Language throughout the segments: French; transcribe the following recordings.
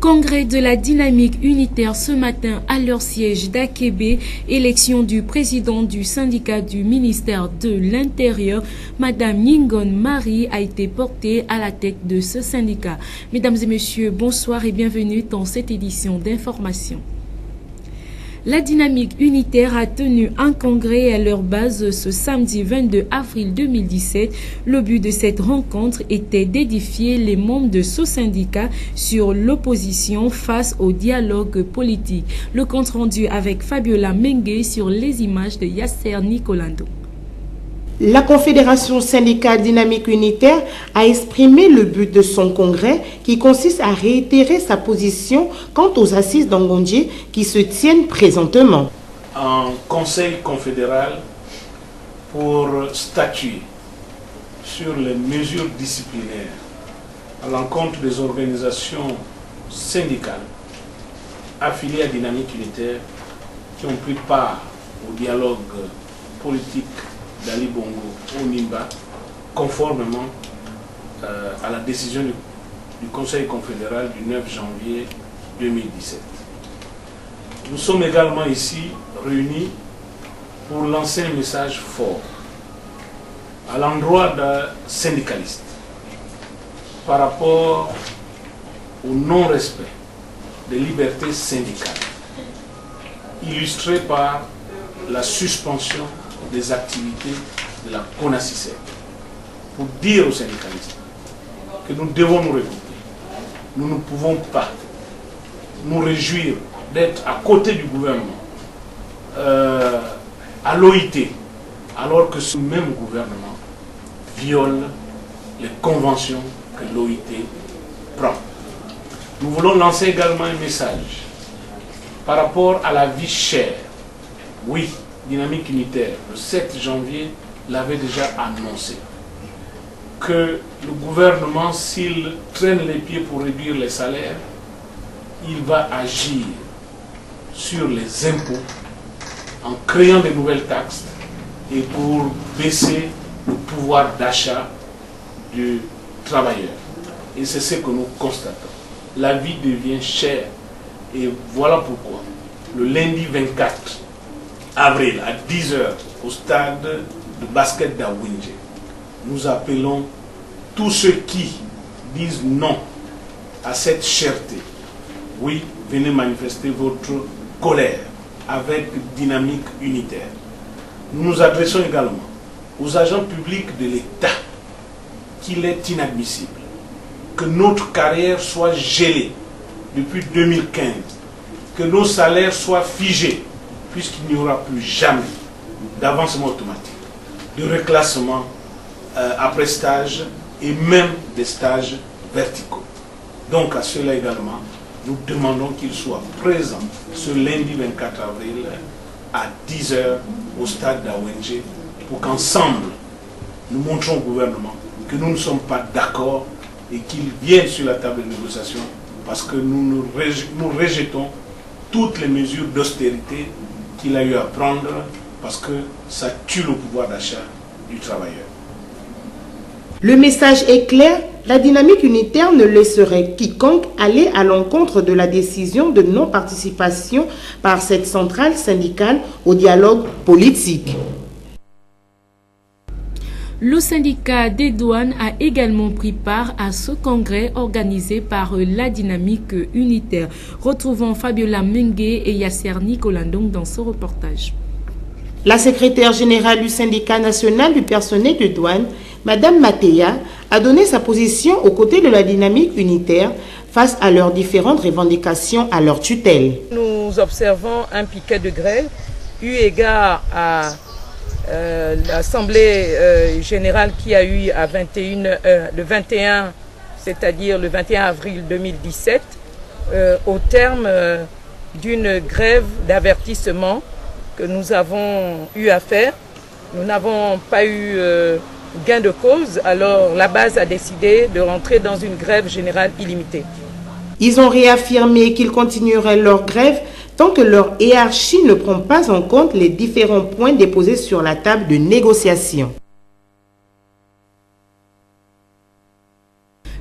Congrès de la dynamique unitaire ce matin à leur siège d'Akébé. Élection du président du syndicat du ministère de l'Intérieur. Madame Ningon Marie a été portée à la tête de ce syndicat. Mesdames et messieurs, bonsoir et bienvenue dans cette édition d'information. La dynamique unitaire a tenu un congrès à leur base ce samedi 22 avril 2017. Le but de cette rencontre était d'édifier les membres de ce syndicat sur l'opposition face au dialogue politique. Le compte rendu avec Fabiola Mengue sur les images de Yasser Nicolando. La Confédération syndicale dynamique unitaire a exprimé le but de son congrès qui consiste à réitérer sa position quant aux assises d'Angondji qui se tiennent présentement. Un conseil confédéral pour statuer sur les mesures disciplinaires à l'encontre des organisations syndicales affiliées à Dynamique unitaire qui ont pris part au dialogue politique d'Ali Bongo au Nimba, conformément à la décision du Conseil confédéral du 9 janvier 2017. Nous sommes également ici réunis pour lancer un message fort à l'endroit d'un syndicaliste par rapport au non-respect des libertés syndicales, illustré par la suspension des activités de la CONACICET, pour dire aux syndicalistes que nous devons nous regrouper. Nous ne pouvons pas nous réjouir d'être à côté du gouvernement, à l'OIT, alors que ce même gouvernement viole les conventions que l'OIT prend. Nous voulons lancer également un message par rapport à la vie chère. Oui, Dynamique unitaire, le 7 janvier, l'avait déjà annoncé que le gouvernement, s'il traîne les pieds pour réduire les salaires, il va agir sur les impôts en créant de nouvelles taxes et pour baisser le pouvoir d'achat du travailleur. Et c'est ce que nous constatons. La vie devient chère et voilà pourquoi le lundi 24 avril à 10 h au stade de basket d'Awinje, nous appelons tous ceux qui disent non à cette cherté. Oui, venez manifester votre colère avec dynamique unitaire. Nous nous adressons également aux agents publics de l'État qu'il est inadmissible que notre carrière soit gelée depuis 2015, que nos salaires soient figés, puisqu'il n'y aura plus jamais d'avancement automatique, de reclassement après stage et même des stages verticaux. Donc à cela également, nous demandons qu'ils soient présents ce lundi 24 avril à 10 h au stade d'Awinje pour qu'ensemble nous montrons au gouvernement que nous ne sommes pas d'accord et qu'il vienne sur la table de négociation parce que nous rejetons toutes les mesures d'austérité qu'il a eu à prendre parce que ça tue le pouvoir d'achat du travailleur. Le message est clair, la dynamique unitaire ne laisserait quiconque aller à l'encontre de la décision de non-participation par cette centrale syndicale au dialogue politique. Le syndicat des douanes a également pris part à ce congrès organisé par la dynamique unitaire. Retrouvons Fabiola Mengue et Yasser Nicolando dans ce reportage. La secrétaire générale du syndicat national du personnel de douane, Madame Matéa, a donné sa position aux côtés de la dynamique unitaire face à leurs différentes revendications à leur tutelle. Nous observons un piquet de grève eu égard à l'Assemblée générale qui a eu à 21 le 21, c'est-à-dire le 21 avril 2017, au terme d'une grève d'avertissement que nous avons eu à faire. Nous n'avons pas eu gain de cause, alors la base a décidé de rentrer dans une grève générale illimitée. Ils ont réaffirmé qu'ils continueraient leur grève tant que leur hiérarchie ne prend pas en compte les différents points déposés sur la table de négociation.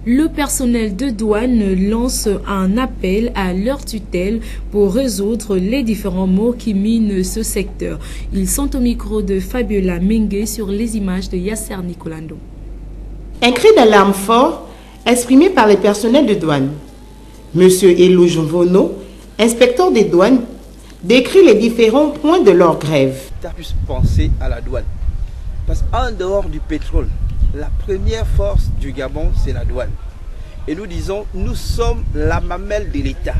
Le personnel de douane lance un appel à leur tutelle pour résoudre les différents maux qui minent ce secteur. Ils sont au micro de Fabiola Mengue sur les images de Yasser Nicolando. Un cri d'alarme fort exprimé par les personnels de douane. Monsieur Elouj Vono, inspecteur des douanes, décrit les différents points de leur grève. Tu as pu penser à la douane. Parce qu'en dehors du pétrole, la première force du Gabon, c'est la douane. Et nous disons, nous sommes la mamelle de l'État.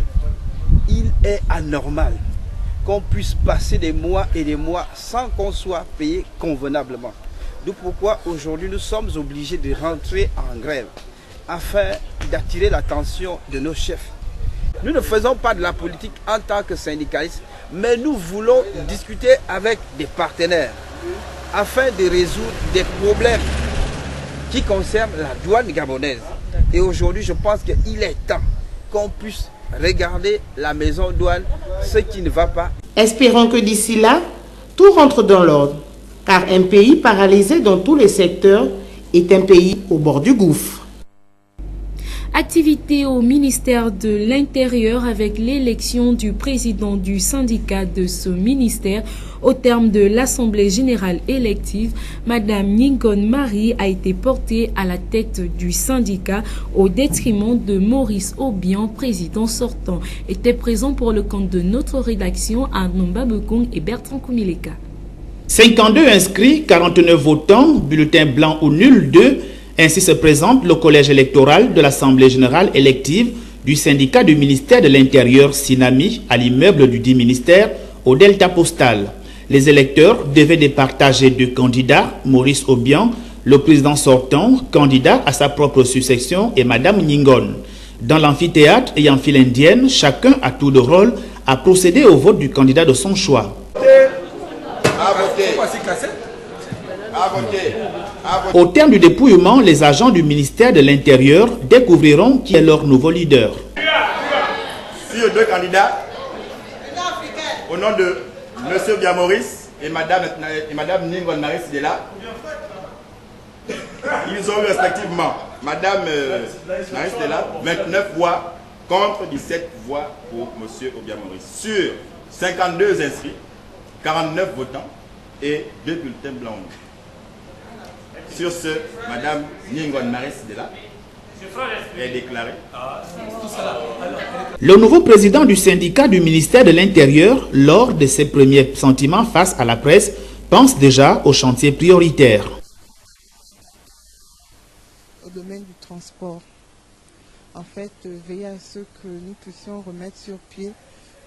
Il est anormal qu'on puisse passer des mois et des mois sans qu'on soit payé convenablement. D'où pourquoi aujourd'hui nous sommes obligés de rentrer en grève afin d'attirer l'attention de nos chefs. Nous ne faisons pas de la politique en tant que syndicalistes, mais nous voulons discuter avec des partenaires afin de résoudre des problèmes qui concernent la douane gabonaise. Et aujourd'hui, je pense qu'il est temps qu'on puisse regarder la maison douane, ce qui ne va pas. Espérons que d'ici là, tout rentre dans l'ordre, car un pays paralysé dans tous les secteurs est un pays au bord du gouffre. Activité au ministère de l'Intérieur avec l'élection du président du syndicat de ce ministère. Au terme de l'Assemblée générale élective, Madame Ningon Marie a été portée à la tête du syndicat au détriment de Maurice Obian, président sortant. Était présent pour le compte de notre rédaction Arnomba Bekong et Bertrand Koumileka. 52 inscrits, 49 votants, bulletins blancs ou nuls 2. Ainsi se présente le collège électoral de l'Assemblée générale élective du syndicat du ministère de l'Intérieur Sinami à l'immeuble du dit ministère au Delta Postal. Les électeurs devaient départager deux candidats, Maurice Obian, le président sortant, candidat à sa propre succession, et Madame Ningon. Dans l'amphithéâtre ayant file indienne, chacun à tour de rôle a procédé au vote du candidat de son choix. Au terme du dépouillement, les agents du ministère de l'Intérieur découvriront qui est leur nouveau leader. Sur deux candidats, au nom de M. Obian Maurice et Madame Ningon Marie Sidela, ils ont eu respectivement Madame Marie Sidela 29 voix contre 17 voix pour M. Obian Maurice. Sur 52 inscrits, 49 votants et 2 bulletins blancs. Sur ce, Madame Ningon Marie Sidela est déclarée. Le nouveau président du syndicat du ministère de l'Intérieur, lors de ses premiers sentiments face à la presse, pense déjà aux chantiers prioritaires. Au domaine du transport, en fait, veiller à ce que nous puissions remettre sur pied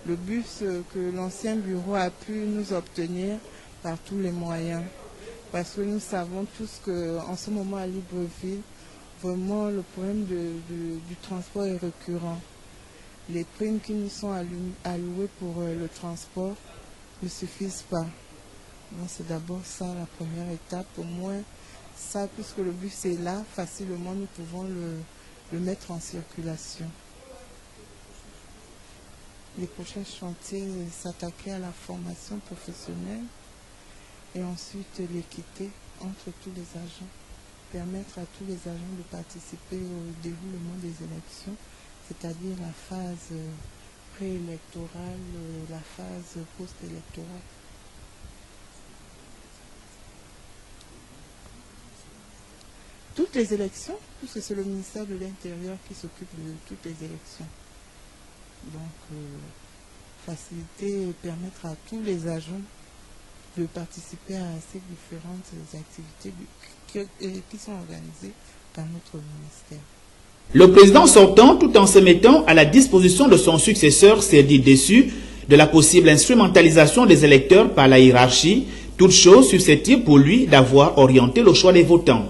le bus que l'ancien bureau a pu nous obtenir par tous les moyens. Parce que nous savons tous qu'en ce moment à Libreville, vraiment le problème du transport est récurrent. Les primes qui nous sont allouées pour le transport ne suffisent pas. Donc c'est d'abord ça la première étape. Au moins ça, puisque le bus est là, facilement nous pouvons le mettre en circulation. Les prochains chantiers s'attaquer à la formation professionnelle. Et ensuite l'équité entre tous les agents, permettre à tous les agents de participer au déroulement des élections, c'est-à-dire la phase préélectorale, la phase post-électorale. Toutes les élections, puisque c'est le ministère de l'Intérieur qui s'occupe de toutes les élections. Donc, faciliter et permettre à tous les agents de participer à ces différentes activités qui sont organisées par notre ministère. Le président sortant, tout en se mettant à la disposition de son successeur, s'est dit déçu de la possible instrumentalisation des électeurs par la hiérarchie, toute chose susceptible pour lui d'avoir orienté le choix des votants.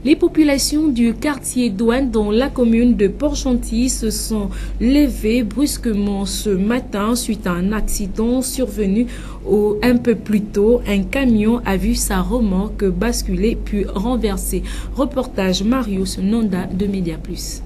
Les populations du quartier Douane dans la commune de Port-Gentil se sont levées brusquement ce matin suite à un accident survenu un peu plus tôt. Un camion a vu sa remorque basculer puis renverser. Reportage Marius Nonda de Média Plus.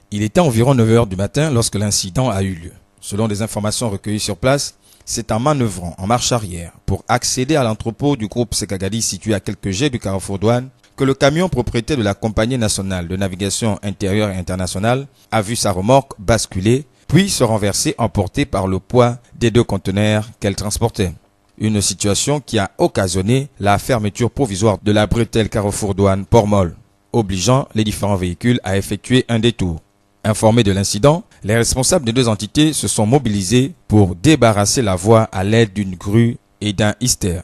Il était environ 9 h du matin lorsque l'incident a eu lieu. Selon des informations recueillies sur place, c'est en manœuvrant en marche arrière pour accéder à l'entrepôt du groupe Sekagadi situé à quelques jets du carrefour Douane que le camion propriété de la Compagnie nationale de navigation intérieure et internationale a vu sa remorque basculer, puis se renverser emportée par le poids des 2 conteneurs qu'elle transportait. Une situation qui a occasionné la fermeture provisoire de la bretelle Carrefour Douane Port-Molle, obligeant les différents véhicules à effectuer un détour. Informés de l'incident, les responsables des 2 entités se sont mobilisés pour débarrasser la voie à l'aide d'une grue et d'un hystère.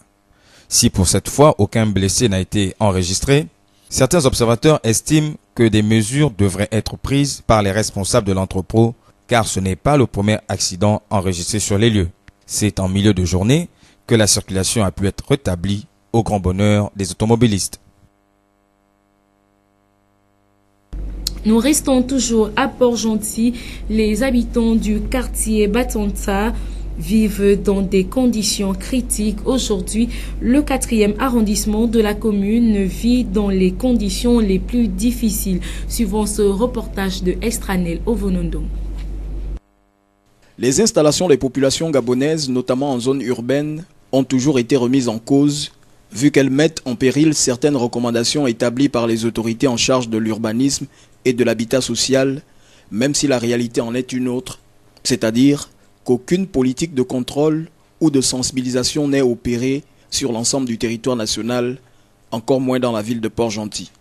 Si pour cette fois aucun blessé n'a été enregistré, certains observateurs estiment que des mesures devraient être prises par les responsables de l'entrepôt, car ce n'est pas le premier accident enregistré sur les lieux. C'est en milieu de journée que la circulation a pu être rétablie au grand bonheur des automobilistes. Nous restons toujours à Port-Gentil. Les habitants du quartier Batanta vivent dans des conditions critiques. Aujourd'hui, le 4e arrondissement de la commune vit dans les conditions les plus difficiles. Suivant ce reportage de Estranel Ovonondong. Les installations des populations gabonaises, notamment en zone urbaine, ont toujours été remises en cause, vu qu'elles mettent en péril certaines recommandations établies par les autorités en charge de l'urbanisme et de l'habitat social, même si la réalité en est une autre, c'est-à-dire qu'aucune politique de contrôle ou de sensibilisation n'est opérée sur l'ensemble du territoire national, encore moins dans la ville de Port-Gentil.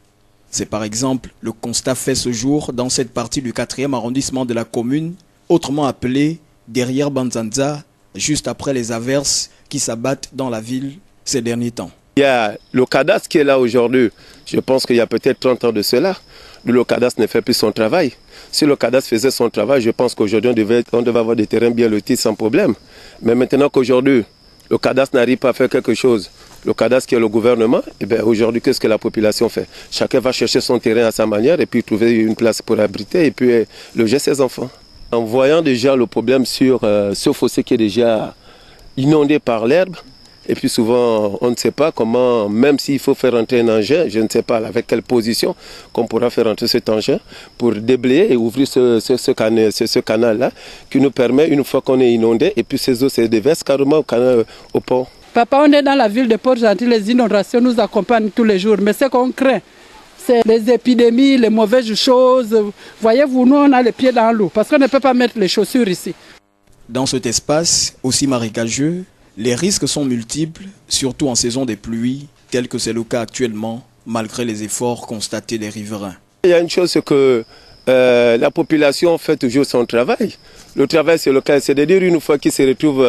C'est par exemple le constat fait ce jour dans cette partie du 4e arrondissement de la commune, autrement appelée derrière Banzanza, juste après les averses qui s'abattent dans la ville ces derniers temps. Il y a le cadastre qui est là aujourd'hui. Je pense qu'il y a peut-être 30 ans de cela. Le cadastre ne fait plus son travail. Si le cadastre faisait son travail, je pense qu'aujourd'hui on devait avoir des terrains bien lotis sans problème. Mais maintenant qu'aujourd'hui, le cadastre n'arrive pas à faire quelque chose, le cadastre qui est le gouvernement, et bien aujourd'hui, qu'est-ce que la population fait? Chacun va chercher son terrain à sa manière et puis trouver une place pour abriter et puis loger ses enfants. En voyant déjà le problème sur ce fossé qui est déjà inondé par l'herbe, et puis souvent, on ne sait pas comment, même s'il faut faire entrer un engin, je ne sais pas avec quelle position qu'on pourra faire entrer cet engin pour déblayer et ouvrir ce canal-là qui nous permet, une fois qu'on est inondé, et puis ces eaux se déversent carrément au pont. Papa, on est dans la ville de Port-Gentil, les inondations nous accompagnent tous les jours, mais ce qu'on craint, c'est les épidémies, les mauvaises choses. Voyez-vous, nous on a les pieds dans l'eau parce qu'on ne peut pas mettre les chaussures ici. Dans cet espace, aussi marécageux, les risques sont multiples, surtout en saison des pluies, tel que c'est le cas actuellement, malgré les efforts constatés des riverains. Il y a une chose, c'est que la population fait toujours son travail. Le travail, c'est le cas, c'est de dire une fois qu'il se retrouve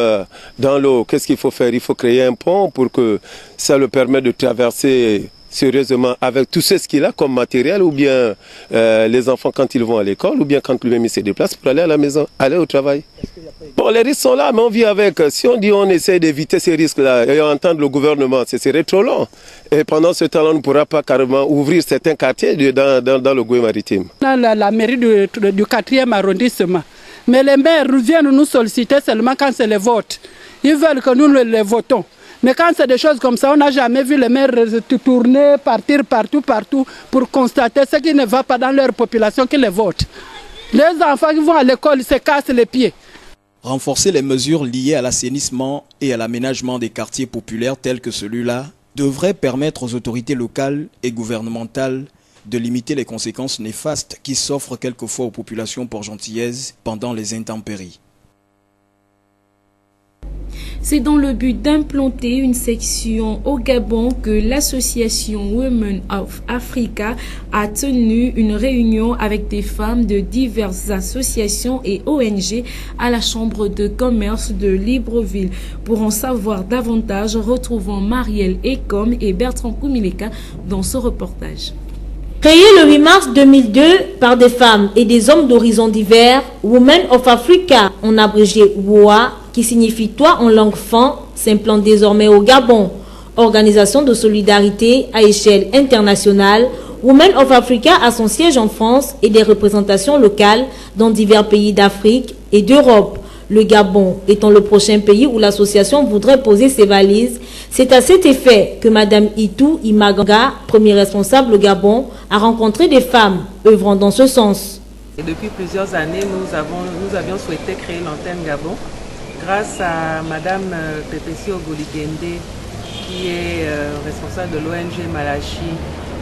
dans l'eau, qu'est-ce qu'il faut faire? Il faut créer un pont pour que ça le permette de traverser sérieusement avec tout ce qu'il a comme matériel, ou bien les enfants quand ils vont à l'école, ou bien quand lui-même se déplace pour aller à la maison, aller au travail. Bon, les risques sont là, mais on vit avec. Si on dit on essaie d'éviter ces risques-là et entendre le gouvernement, ce serait trop long. Et pendant ce temps-là, on ne pourra pas carrément ouvrir certains quartiers dans le Goué maritime. La mairie du 4e arrondissement. Mais les maires viennent nous solliciter seulement quand c'est les votes. Ils veulent que nous les votons. Mais quand c'est des choses comme ça, on n'a jamais vu les maires tourner, partir partout pour constater ce qui ne va pas dans leur population qui les vote. Les enfants qui vont à l'école se cassent les pieds. Renforcer les mesures liées à l'assainissement et à l'aménagement des quartiers populaires tels que celui-là devrait permettre aux autorités locales et gouvernementales de limiter les conséquences néfastes qui s'offrent quelquefois aux populations portgentillaises pendant les intempéries. C'est dans le but d'implanter une section au Gabon que l'association Women of Africa a tenu une réunion avec des femmes de diverses associations et ONG à la Chambre de commerce de Libreville. Pour en savoir davantage, retrouvons Marielle Ekom et Bertrand Koumileka dans ce reportage. Créé le 8 mars 2002 par des femmes et des hommes d'horizons divers, Women of Africa, en abrégé WOA, qui signifie Toi en langue fan, s'implante désormais au Gabon. Organisation de solidarité à échelle internationale, Women of Africa a son siège en France et des représentations locales dans divers pays d'Afrique et d'Europe. Le Gabon étant le prochain pays où l'association voudrait poser ses valises, c'est à cet effet que Mme Itou Imaganga, premier responsable au Gabon, a rencontré des femmes œuvrant dans ce sens. Et depuis plusieurs années, nous avions souhaité créer l'antenne Gabon grâce à Mme Pepesi Ogolikende, qui est responsable de l'ONG Malachi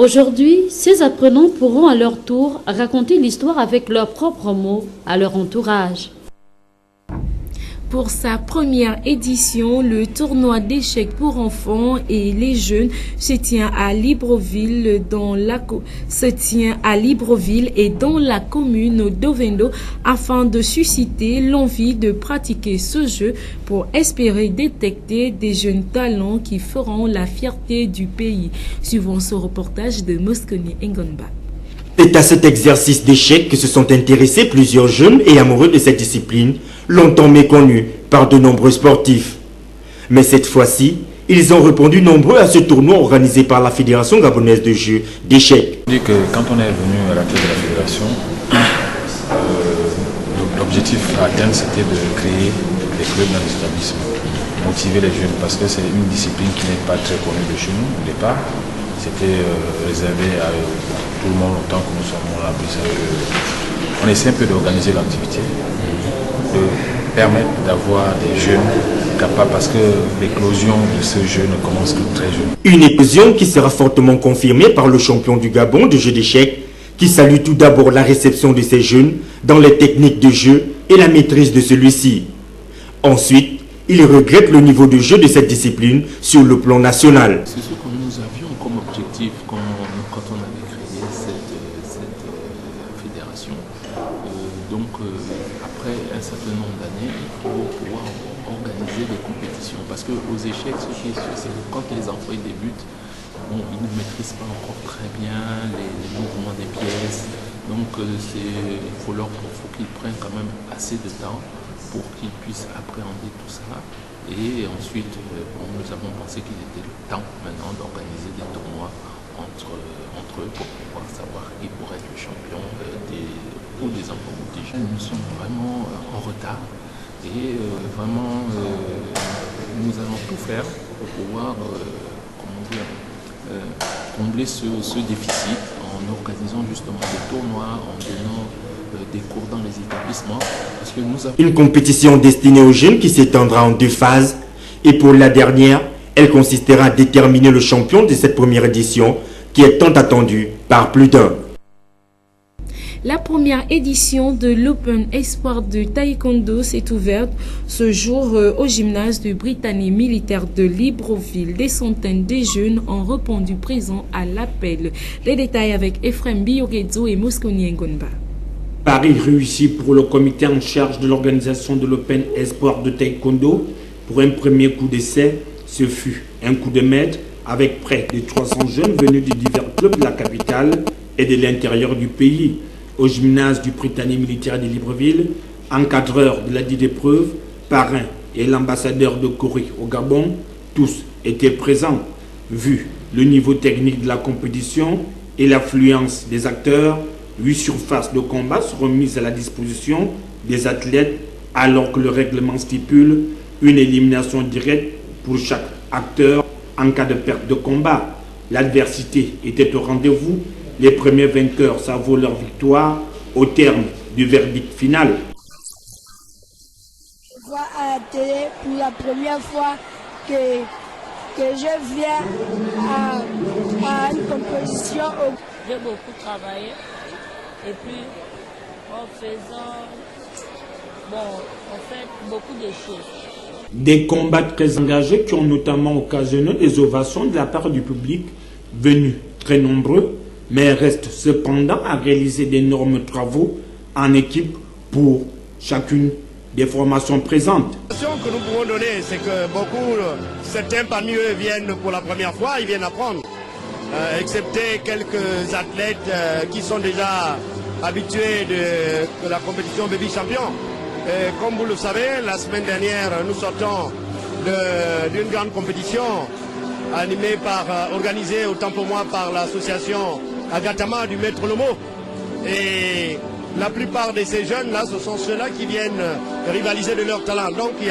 Aujourd'hui, ces apprenants pourront à leur tour raconter l'histoire avec leurs propres mots à leur entourage. Pour sa première édition, le tournoi d'échecs pour enfants et les jeunes se tient à Libreville et dans la commune d'Ovendo afin de susciter l'envie de pratiquer ce jeu pour espérer détecter des jeunes talents qui feront la fierté du pays. Suivons ce reportage de Mosconi Ngonba. C'est à cet exercice d'échecs que se sont intéressés plusieurs jeunes et amoureux de cette discipline, longtemps méconnus par de nombreux sportifs. Mais cette fois-ci, ils ont répondu nombreux à ce tournoi organisé par la Fédération gabonaise de jeux d'échecs. Je dis que quand on est venu à la tête de la fédération, l'objectif à atteindre c'était de créer des clubs dans les établissements, motiver les jeunes parce que c'est une discipline qui n'est pas très connue de chez nous au départ. C'était réservé à tout le monde autant que nous sommes là. On essaie un peu d'organiser l'activité, de permettre d'avoir des jeunes capables parce que l'éclosion de ce jeu ne commence que très jeune. Une éclosion qui sera fortement confirmée par le champion du Gabon de jeux d'échecs qui salue tout d'abord la réception de ces jeunes dans les techniques de jeu et la maîtrise de celui-ci. Ensuite, il regrette le niveau de jeu de cette discipline sur le plan national. C'est ce que nous avions comme objectif quand on avait créé cette fédération. Après un certain nombre d'années, il faut pouvoir organiser des compétitions. Parce qu'aux échecs, ce qui est sûr, c'est que quand les enfants débutent, ils ne maîtrisent pas encore très bien les mouvements des pièces. Donc il faut qu'ils prennent quand même assez de temps pour qu'ils puissent appréhender tout ça. Et ensuite, nous avons pensé qu'il était le temps maintenant d'organiser des tournois entre eux pour pouvoir savoir qui pourrait être le champion ou des enfants multi. Nous sommes vraiment en retard et vraiment nous allons tout faire pour pouvoir combler ce déficit en organisant justement des tournois, en donnant des cours dans les établissements. Parce que nous avons... Une compétition destinée aux jeunes qui s'étendra en 2 phases. Et pour la dernière, elle consistera à déterminer le champion de cette première édition qui est tant attendue par plus d'un. La première édition de l'Open Espoir de Taekwondo s'est ouverte ce jour au gymnase du Britannique militaire de Libreville. Des centaines de jeunes ont répondu présents à l'appel. Les détails avec Ephraim Biogedzo et Mosconi Ngonba. Paris réussi pour le comité en charge de l'organisation de l'Open Espoir de Taekwondo. Pour un premier coup d'essai, ce fut un coup de maître avec près de 300 jeunes venus de divers clubs de la capitale et de l'intérieur du pays. Au gymnase du Britannique militaire de Libreville, encadreur de la dite épreuve, parrain et l'ambassadeur de Corée au Gabon, tous étaient présents. Vu le niveau technique de la compétition et l'affluence des acteurs, 8 surfaces de combat seront mises à la disposition des athlètes alors que le règlement stipule une élimination directe pour chaque acteur en cas de perte de combat. L'adversité était au rendez-vous. Les premiers vainqueurs savourent leur victoire au terme du verdict final. Je vois à la télé pour la première fois que je viens à une compétition. J'ai beaucoup travaillé et puis en faisant, on fait beaucoup de choses. Des combats très engagés qui ont notamment occasionné des ovations de la part du public venus très nombreux, mais reste cependant à réaliser d'énormes travaux en équipe pour chacune des formations présentes. La question que nous pouvons donner, c'est que certains parmi eux viennent pour la première fois, ils viennent apprendre, excepté quelques athlètes qui sont déjà habitués de la compétition Baby Champion. Et comme vous le savez, la semaine dernière, nous sortons d'une grande compétition organisée autant pour moi par l'association Agatama du Maître Lomo. Et la plupart de ces jeunes-là, ce sont ceux-là qui viennent rivaliser de leur talent. Donc il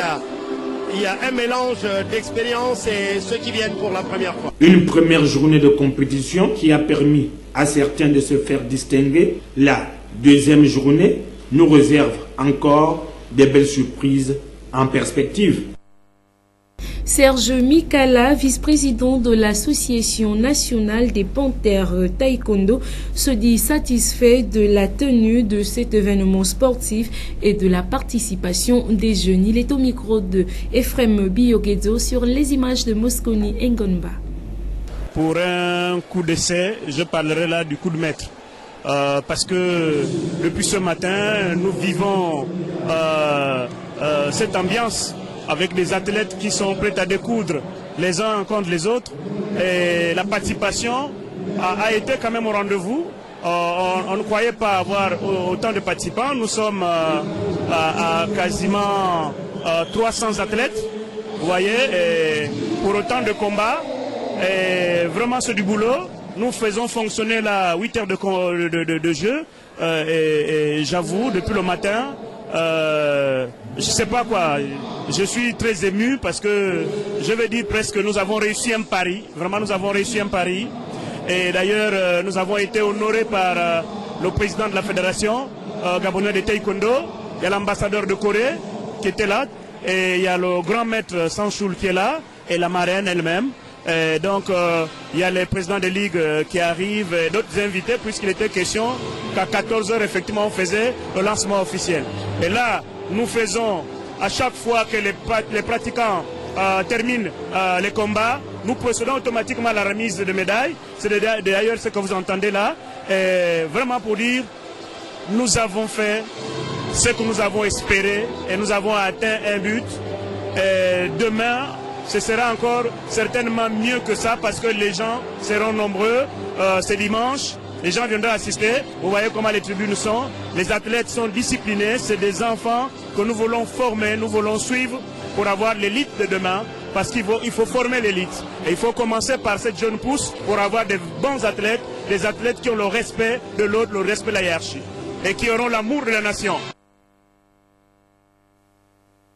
y a un mélange d'expérience et ceux qui viennent pour la première fois. Une première journée de compétition qui a permis à certains de se faire distinguer. La deuxième journée nous réserve encore des belles surprises en perspective. Serge Mikala, vice-président de l'Association nationale des panthères taekwondo, se dit satisfait de la tenue de cet événement sportif et de la participation des jeunes. Il est au micro de Ephrem Biogezo sur les images de Mosconi Ngonba. Pour un coup d'essai, je parlerai là du coup de maître. Parce que depuis ce matin, nous vivons cette ambiance avec des athlètes qui sont prêts à découdre les uns contre les autres. Et la participation a été quand même au rendez-vous. On ne croyait pas avoir autant de participants. Nous sommes à quasiment 300 athlètes, vous voyez, et pour autant de combats. Et vraiment, c'est du boulot. Nous faisons fonctionner là 8 heures de jeu. Et j'avoue, depuis le matin, je sais pas quoi, je suis très ému parce que je vais dire presque nous avons réussi un pari. Vraiment, nous avons réussi un pari. Et d'ailleurs, nous avons été honorés par le président de la fédération gabonaise de taekwondo. Il y a l'ambassadeur de Corée qui était là. Et il y a le grand maître Sanchoul qui est là. Et la marraine elle-même. Et donc, il y a les présidents des ligues qui arrivent et d'autres invités, puisqu'il était question qu'à 14h, effectivement, on faisait le lancement officiel. Et là, nous faisons, à chaque fois que les pratiquants terminent les combats, nous procédons automatiquement à la remise de médailles. C'est d'ailleurs ce que vous entendez là. Et vraiment pour dire, nous avons fait ce que nous avons espéré et nous avons atteint un but. Et demain, ce sera encore certainement mieux que ça parce que les gens seront nombreux. C'est dimanche, les gens viendront assister. Vous voyez comment les tribunes sont. Les athlètes sont disciplinés. C'est des enfants que nous voulons former, nous voulons suivre pour avoir l'élite de demain. Parce qu'il faut former l'élite. Et il faut commencer par cette jeune pousse pour avoir des bons athlètes, des athlètes qui ont le respect de l'autre, le respect de la hiérarchie. Et qui auront l'amour de la nation.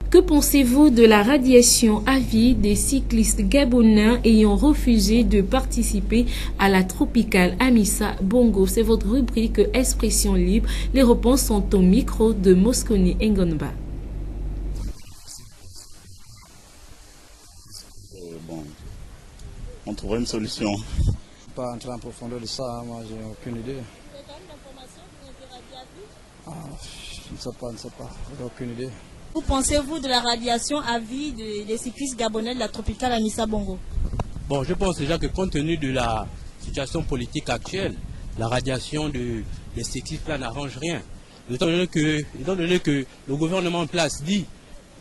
Que pensez-vous de la radiation à vie des cyclistes gabonais ayant refusé de participer à la tropicale Amissa Bongo? C'est votre rubrique Expression libre. Les réponses sont au micro de Mosconi Ngonba. Bon, on trouvera une solution. Pas entrer en profondeur de ça, moi j'ai aucune idée. Je ne sais pas, j'ai aucune idée. Que pensez-vous de la radiation à vie des cyclistes gabonais de la tropicale Amissa Bongo? Bon, je pense déjà que compte tenu de la situation politique actuelle, la radiation des cyclistes là n'arrange rien. Étant donné que le gouvernement en place dit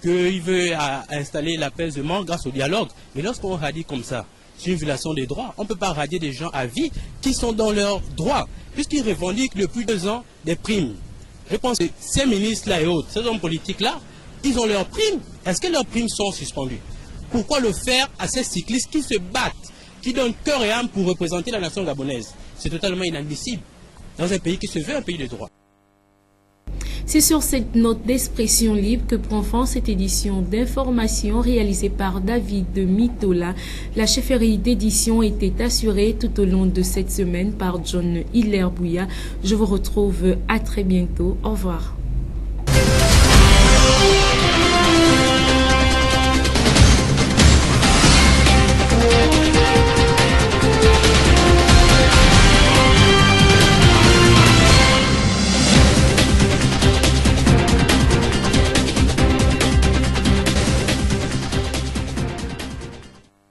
qu'il veut installer l'apaisement grâce au dialogue, mais lorsqu'on radie comme ça, c'est une violation des droits. On ne peut pas radier des gens à vie qui sont dans leurs droits, puisqu'ils revendiquent depuis 2 ans des primes. Je pense que ces ministres-là et autres, ces hommes politiques-là, ils ont leurs primes. Est-ce que leurs primes sont suspendues? Pourquoi le faire à ces cyclistes qui se battent, qui donnent cœur et âme pour représenter la nation gabonaise? C'est totalement inadmissible dans un pays qui se veut un pays de droit. C'est sur cette note d'expression libre que prend fin cette édition d'information réalisée par David de Mitola. La chefferie d'édition était assurée tout au long de cette semaine par John Hiller Bouya. Je vous retrouve à très bientôt. Au revoir.